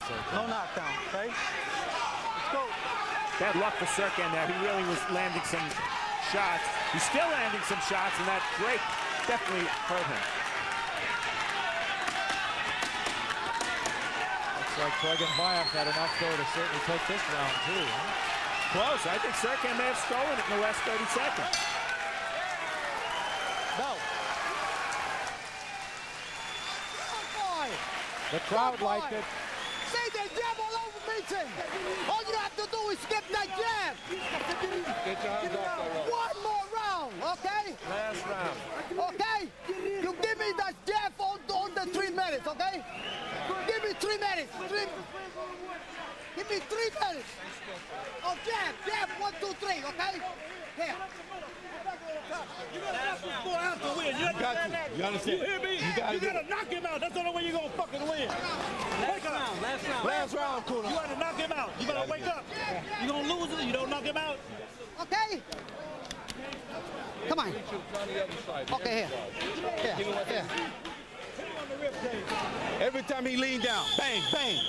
Tsurkan. No knockdown, okay? Let's go. Bad luck for Tsurkan there. He really was landing some shots. He's still landing some shots, and that break definitely hurt him. Looks like Toygonbayev had enough, though, to certainly take this round, too. Huh? Close. I think Tsurkan may have stolen it in the last 30 seconds. No. The crowd liked it. See, they jab all over me, Tim. All you have to do is skip that jab. Get your hands off the rope. One more round, okay? Last round. Okay? You give me that jab on the 3 minutes, okay? Give me 3 minutes. Give me 3 minutes. Oh, jab, 1, 2, 3, okay? Here. You have to win. You got to. You understand? You hear me? You gotta knock him out. That's the only way you're gonna fucking win. Last round, Kuna. You gotta knock him out. You gotta wake up. You're gonna lose it. You don't knock him out. Okay? Come on. Okay, here. Every time he leaned down, bang, bang.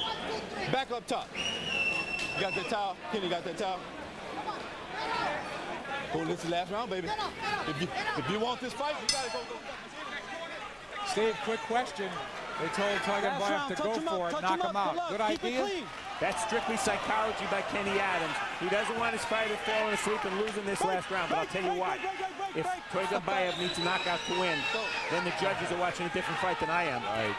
Back up top. You got that towel? Kenny got that towel? Oh, this is the last round, baby. If you want this fight, you gotta go. Steve, quick question. They told Toygonbayev to go for it, knock him out. Good idea? That's strictly psychology by Kenny Adams. He doesn't want his fighter falling asleep and losing this last round, but I'll tell you what. If Toygonbayev needs a knockout to win, then the judges are watching a different fight than I am. Right.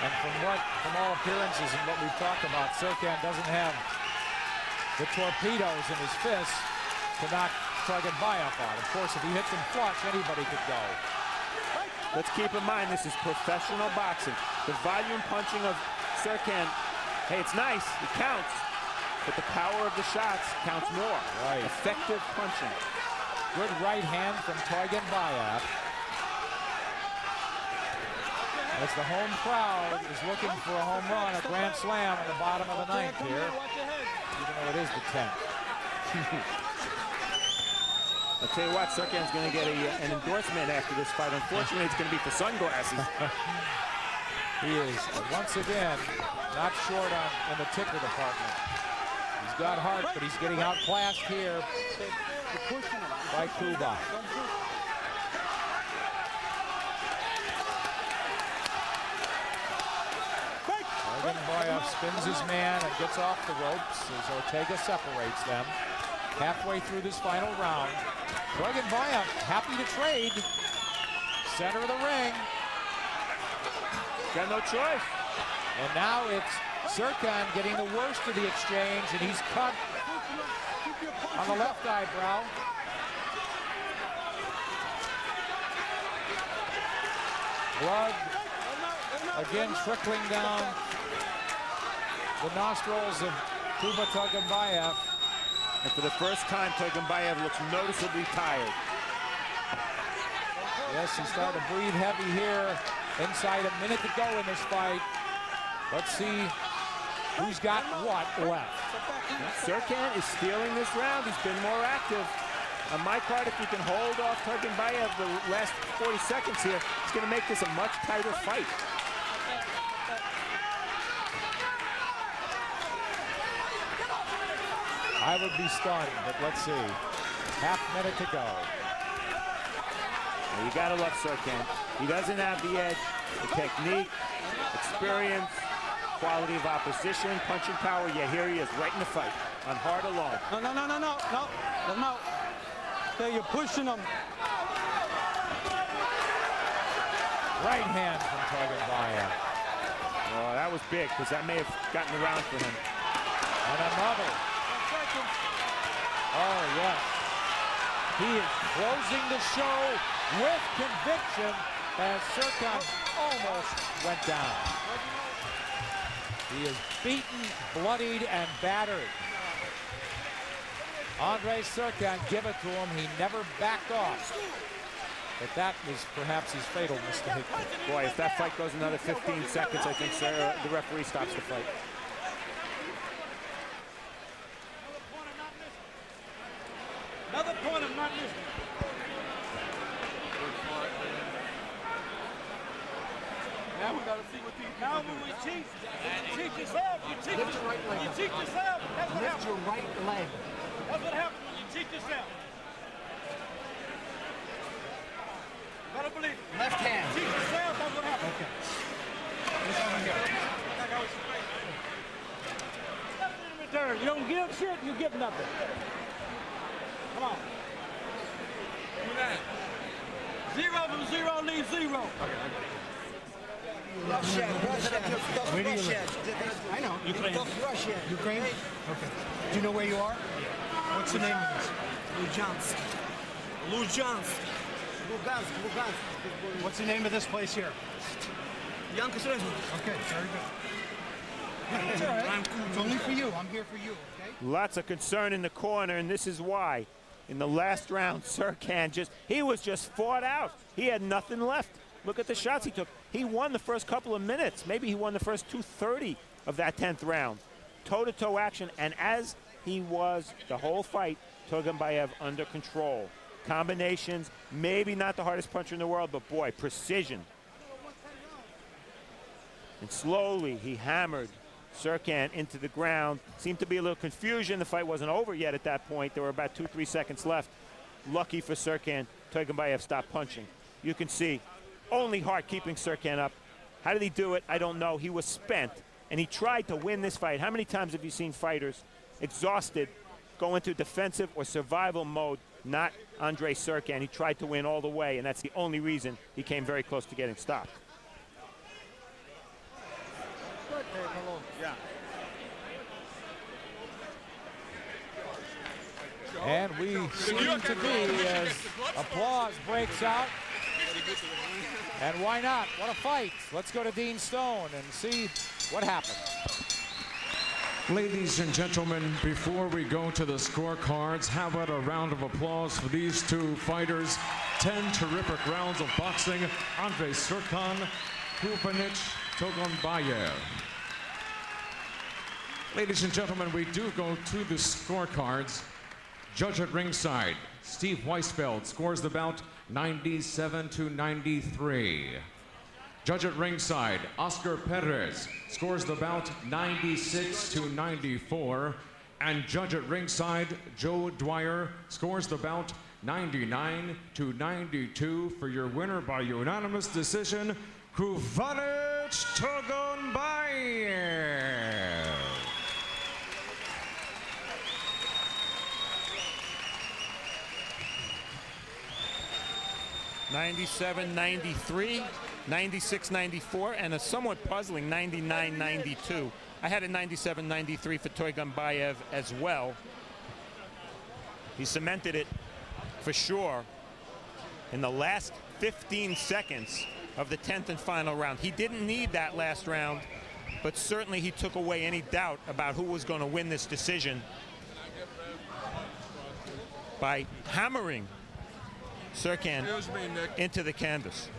And from all appearances and what we've talked about, Tsurkan doesn't have the torpedoes in his fists to knock Toygonbayev out. Of course, if he hits him flush, anybody could go. Let's keep in mind, this is professional boxing. The volume punching of Tsurkan, hey, it's nice, it counts, but the power of the shots counts more. Right. Effective punching. Good right hand from Toygonbayev. As the home crowd is looking for a home run, a grand slam in the bottom of the ninth here, even though it is the 10th. I'll tell you what, Tsurkan's going to get an endorsement after this fight. Unfortunately, it's going to be for sunglasses. He is, once again, not short in the ticker department. He's got heart, but he's getting outclassed here by Kuba. Toygonbayev spins his man and gets off the ropes as Ortega separates them. Halfway through this final round, Toygonbayev happy to trade. Center of the ring. Got no choice. And now it's Tsurkan getting the worst of the exchange, and he's cut on the left eyebrow. Blood again trickling down the nostrils of Kuba Toygonbayev. And for the first time, Toygonbayev looks noticeably tired. Yes, he's starting to breathe heavy here. Inside a minute to go in this fight. Let's see who's got what left. Tsurkan is stealing this round. He's been more active. On my part, if you can hold off Toygonbayev the last 40 seconds here, it's going to make this a much tighter fight. I would be stunned, but let's see. Half minute to go. Well, you got to love Tsurkan. He doesn't have the edge, the technique, experience, quality of opposition, punching power, yet here he is right in the fight, on hard alone. No. Okay, you're pushing him. Right hand from Toygonbayev. Oh, that was big, because that may have gotten around for him. And another. Oh, yes. He is closing the show with conviction as Tsurkan almost went down. He is beaten, bloodied, and battered. Andre Tsurkan, give it to him. He never backed off. But that was perhaps his fatal mistake. Boy, if that fight goes another 15 seconds, I think the referee stops the fight. Another point of not missing. Now we gotta see what these Now when we cheat yourself. You cheat yourself. That's what happens. Lift your right leg. That's what happens when you cheat yourself. Better believe it. Left hand. Cheat yourself, that's what happens. Okay. This over here. Nothing in return. You don't give shit, you give nothing. Come on. Zero from zero leaves zero. Russian. Where do you live? I know. Ukraine. Russian. Ukraine? Okay. Do you know where you are? What's the name of this? Lugansk. Lugansk. What's the name of this place here? Yanka Srezo. Okay, very good. It's all right. It's only for you. I'm here for you, okay? Lots of concern in the corner, and this is why. In the last round, Tsurkan he was just fought out. He had nothing left. Look at the shots he took. He won the first couple of minutes. Maybe he won the first 2:30 of that 10th round. Toe-to-toe action, and as he was the whole fight, Toygonbayev under control. Combinations, maybe not the hardest puncher in the world, but boy, precision. And slowly he hammered Tsurkan into the ground. Seemed to be a little confusion. The fight wasn't over yet at that point. There were about 2-3 seconds left. Lucky for Tsurkan, Toygonbayev stopped punching. You can see only heart keeping Tsurkan up. How did he do it? I don't know. He was spent, and he tried to win this fight. How many times have you seen fighters exhausted go into defensive or survival mode? Not Andre Tsurkan. He tried to win all the way, and that's the only reason he came very close to getting stopped. And we seem to be as applause breaks out. And why not? What a fight. Let's go to Dean Stone and see what happened. Ladies and gentlemen, before we go to the scorecards, how about a round of applause for these two fighters? 10 terrific rounds of boxing. Andre Tsurkan, Toygonbayev. Ladies and gentlemen, we do go to the scorecards. Judge at ringside, Steve Weisfeld scores the bout 97-93. Judge at ringside, Oscar Perez scores the bout 96-94. And judge at ringside, Joe Dwyer scores the bout 99-92 for your winner by unanimous decision, Kruvanich Toygonbayev. 97-93, 96-94, and a somewhat puzzling 99-92. I had a 97-93 for Toygonbayev as well. He cemented it for sure in the last 15 seconds of the 10th and final round. He didn't need that last round, but certainly he took away any doubt about who was going to win this decision by hammering Tsurkan into the canvas.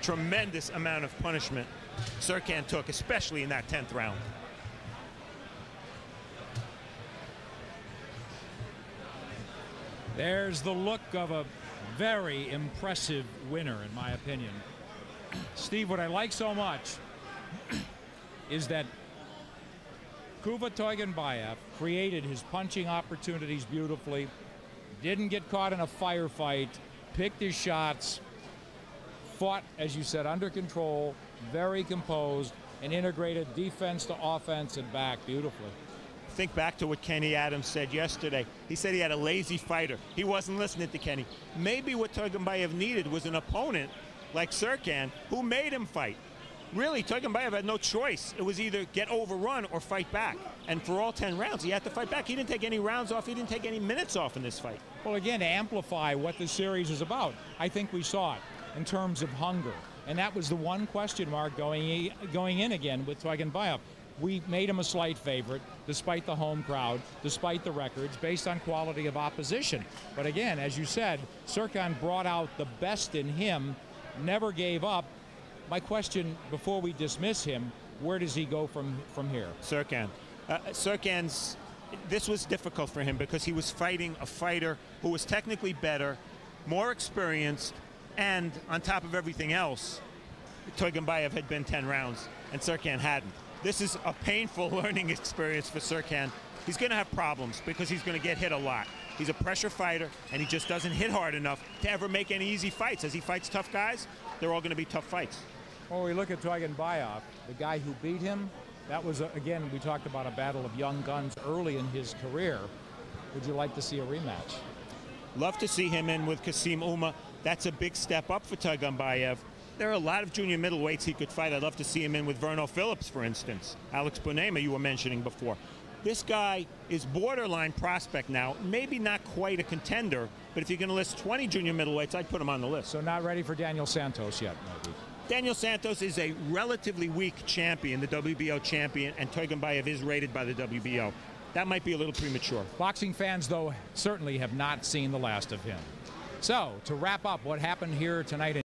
Tremendous amount of punishment Tsurkan took, especially in that 10th round. There's the look of a very impressive winner, in my opinion. Steve, what I like so much is that Kuva Toygonbayev created his punching opportunities beautifully, didn't get caught in a firefight, picked his shots, fought, as you said, under control, very composed, and integrated defense to offense and back beautifully. Think back to what Kenny Adams said yesterday. He said he had a lazy fighter. He wasn't listening to Kenny. Maybe what Toygonbayev needed was an opponent like Tsurkan who made him fight. Really, Toygonbayev had no choice. It was either get overrun or fight back. And for all 10 rounds, he had to fight back. He didn't take any rounds off. He didn't take any minutes off in this fight. Well, again, to amplify what the series is about, I think we saw it in terms of hunger. And that was the one question mark going in again with Toygonbayev. We made him a slight favorite, despite the home crowd, despite the records, based on quality of opposition. But again, as you said, Tsurkan brought out the best in him, never gave up. My question, before we dismiss him, where does he go from here? Tsurkan. This was difficult for him because he was fighting a fighter who was technically better, more experienced, And on top of everything else, Toygonbayev had been 10 rounds, and Tsurkan hadn't. This is a painful learning experience for Tsurkan. He's going to have problems because he's going to get hit a lot. He's a pressure fighter, and he just doesn't hit hard enough to ever make any easy fights. As he fights tough guys, they're all going to be tough fights. Well, we look at Toygonbayev, the guy who beat him. That was, again, we talked about a battle of young guns early in his career. Would you like to see a rematch? Love to see him in with Kasim Uma. That's a big step up for Toygonbayev. There are a lot of junior middleweights he could fight. I'd love to see him in with Verno Phillips, for instance. Alex Bonema, you were mentioning before. This guy is borderline prospect now. Maybe not quite a contender, but if you're going to list 20 junior middleweights, I'd put him on the list. So not ready for Daniel Santos yet, maybe? Daniel Santos is a relatively weak champion, the WBO champion, and Toygonbayev is rated by the WBO. That might be a little premature. Boxing fans, though, certainly have not seen the last of him. So, to wrap up what happened here tonight in